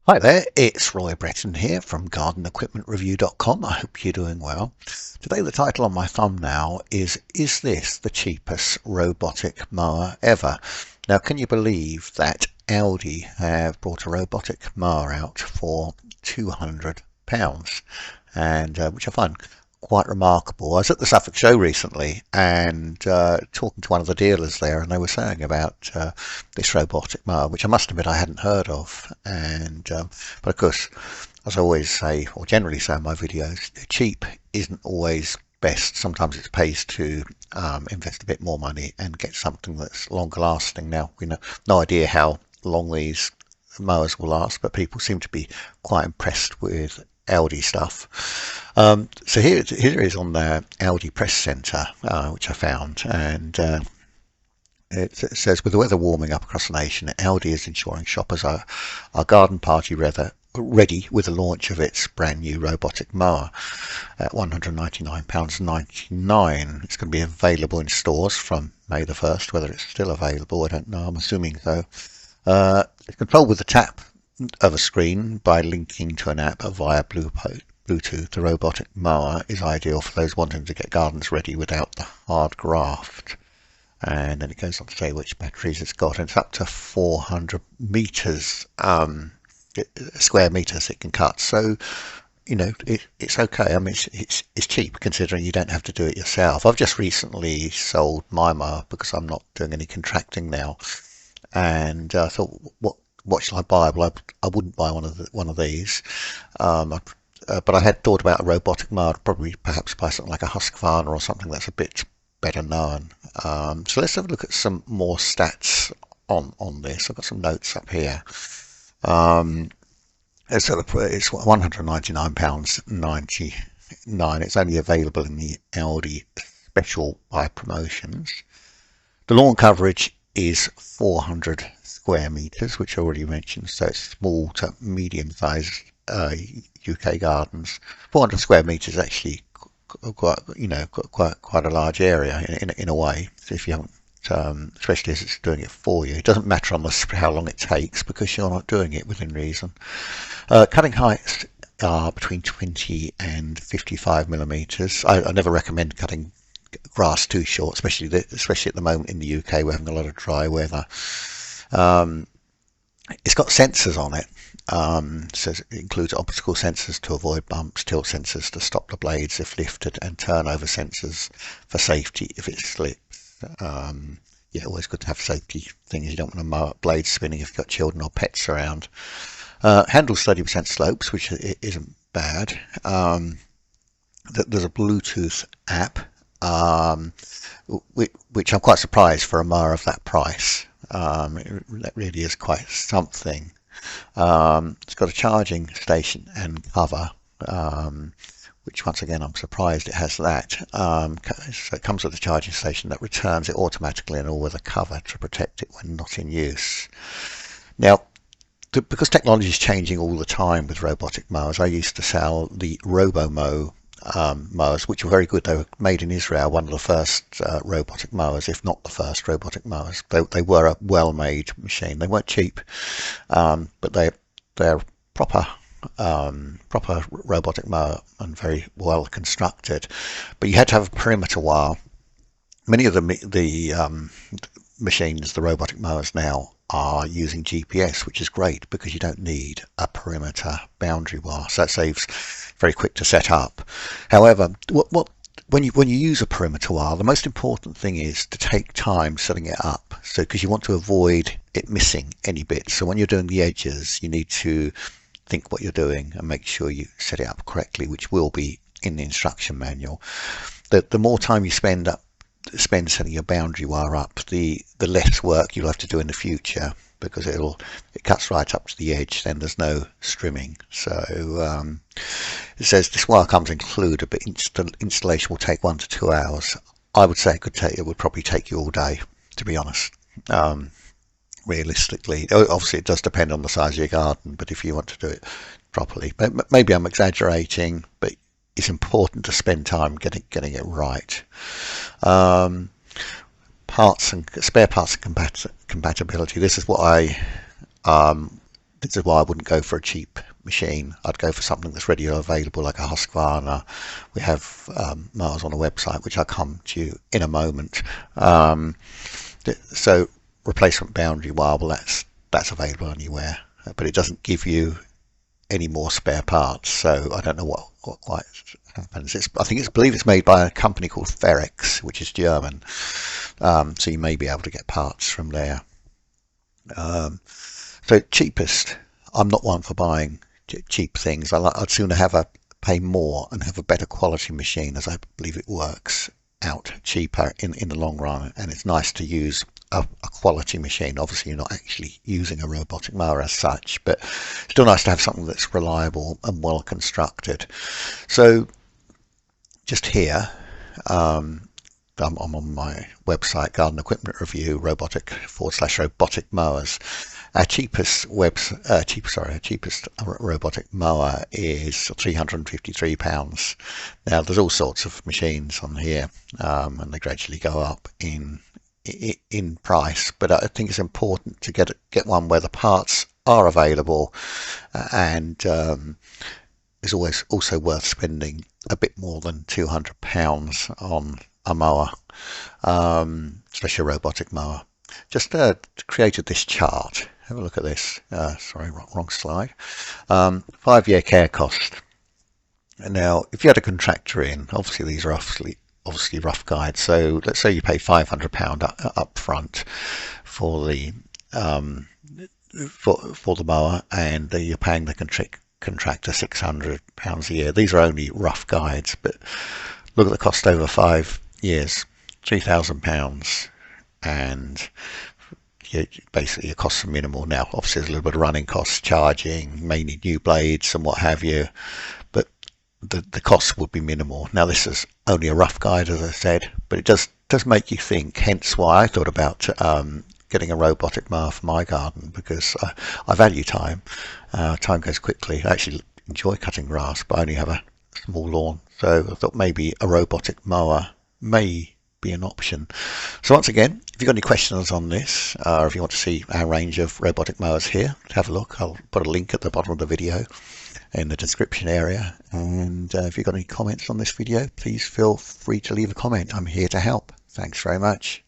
Hi there, it's Roy Breton here from GardenEquipmentReview.com. I hope you're doing well. Today the title on my thumbnail is this the cheapest robotic mower ever? Now can you believe that Aldi have brought a robotic mower out for £200 and which I find quite remarkable. I was at the Suffolk show recently and talking to one of the dealers there, and they were saying about this robotic mower, which I must admit I hadn't heard of. And but of course, as I always say, or generally say in my videos, cheap isn't always best. Sometimes it pays to invest a bit more money and get something that's longer lasting. Now we know no idea how long these mowers will last, but people seem to be quite impressed with Aldi stuff. So here it is on the Aldi Press Centre, which I found, and it says, with the weather warming up across the nation, Aldi is ensuring shoppers are garden party ready with the launch of its brand new robotic mower at £199.99. It's going to be available in stores from May the 1st. Whether it's still available, I don't know. I'm assuming so. It's controlled with the tap of a screen by linking to an app via Bluetooth. The robotic mower is ideal for those wanting to get gardens ready without the hard graft. And then it goes on to say which batteries it's got, and it's up to 400 meters, square meters it can cut. So, you know, it's okay. I mean, it's cheap considering you don't have to do it yourself. I've just recently sold my mower because I'm not doing any contracting now, and I thought, what shall I buy? Well, I wouldn't buy one of these, but I had thought about a robotic mower. I'd probably perhaps buy something like a Husqvarna or something that's a bit better known. So let's have a look at some more stats on this. I've got some notes up here. So it's £199.99. It's only available in the Aldi special buy promotions. The lawn coverage is 400 square meters, which I already mentioned, so it's small to medium sized UK gardens. 400 square meters is actually quite a large area in a way. So if you haven't, especially as it's doing it for you, it doesn't matter on how long it takes because you're not doing it within reason. Cutting heights are between 20 and 55 millimeters. I never recommend cutting grass too short, especially at the moment in the UK. We're having a lot of dry weather. It's got sensors on it. Says it includes obstacle sensors to avoid bumps, tilt sensors to stop the blades if lifted, and turnover sensors for safety if it slips. Yeah, always good to have safety things. You don't want to mow up blades spinning if you've got children or pets around. Handles 30% slopes, which isn't bad. There's a Bluetooth app, which I'm quite surprised for a mower of that price. That really is quite something. It's got a charging station and cover, which once again I'm surprised it has that. So it comes with a charging station that returns it automatically and all with a cover to protect it when not in use. Now, because technology is changing all the time with robotic mowers, I used to sell the RoboMow mowers, which were very good. They were made in Israel, one of the first robotic mowers, if not the first robotic mowers. They were a well-made machine. They weren't cheap, but they're proper robotic mower and very well constructed. But you had to have a perimeter wire. Many of the machines, the robotic mowers now, are using GPS, which is great because you don't need a perimeter boundary wire, so that saves very quick to set up. However, when you use a perimeter wire, the most important thing is to take time setting it up, so because you want to avoid it missing any bits. So when you're doing the edges, you need to think what you're doing and make sure you set it up correctly, which will be in the instruction manual. The more time you spend setting your boundary wire up, the less work you'll have to do in the future, because it cuts right up to the edge. Then there's no strimming. So it says this wire comes included, but installation will take 1 to 2 hours. I would say it would probably take you all day, to be honest. Realistically, obviously it does depend on the size of your garden, but if you want to do it properly, but maybe I'm exaggerating, but it's important to spend time getting it right. Parts and spare parts and compatibility. This is what I this is why I wouldn't go for a cheap machine. I'd go for something that's readily available, like a Husqvarna. We have mowers on a website, which I'll come to in a moment. So replacement boundary wire, well, that's available anywhere, but it doesn't give you any more spare parts. So I don't know what quite happens. I believe it's made by a company called Ferrex, which is German. So you may be able to get parts from there. So cheapest. I'm not one for buying cheap things. I'd sooner pay more and have a better quality machine, as I believe it works out cheaper in the long run. And it's nice to use a quality machine. Obviously, you're not actually using a robotic mower as such, but still nice to have something that's reliable and well constructed. So just here, I'm on my website, Garden Equipment Review, robotic/robotic mowers. Our cheapest robotic mower is £353. Now there's all sorts of machines on here, and they gradually go up in price. But I think it's important to get one where the parts are available, and it's always also worth spending a bit more than £200 on a mower, especially a robotic mower. Just created this chart. Have a look at this. Sorry, wrong slide. 5-year care cost. And now, if you had a contractor in, obviously these are obviously rough guides. So let's say you pay £500 up front for the mower, and you're paying the contractor £600 a year. These are only rough guides, but look at the cost over 5 years, £3,000, and basically your costs are minimal. Now obviously there's a little bit of running costs, charging, may need new blades and what have you, but the costs would be minimal. Now this is only a rough guide, as I said, but it does make you think, hence why I thought about getting a robotic mower for my garden, because I value time. Time goes quickly. I actually enjoy cutting grass, but I only have a small lawn, so I thought maybe a robotic mower may be an option. So once again, if you've got any questions on this, or if you want to see our range of robotic mowers here, have a look. I'll put a link at the bottom of the video in the description area. And if you've got any comments on this video, please feel free to leave a comment. I'm here to help. Thanks very much.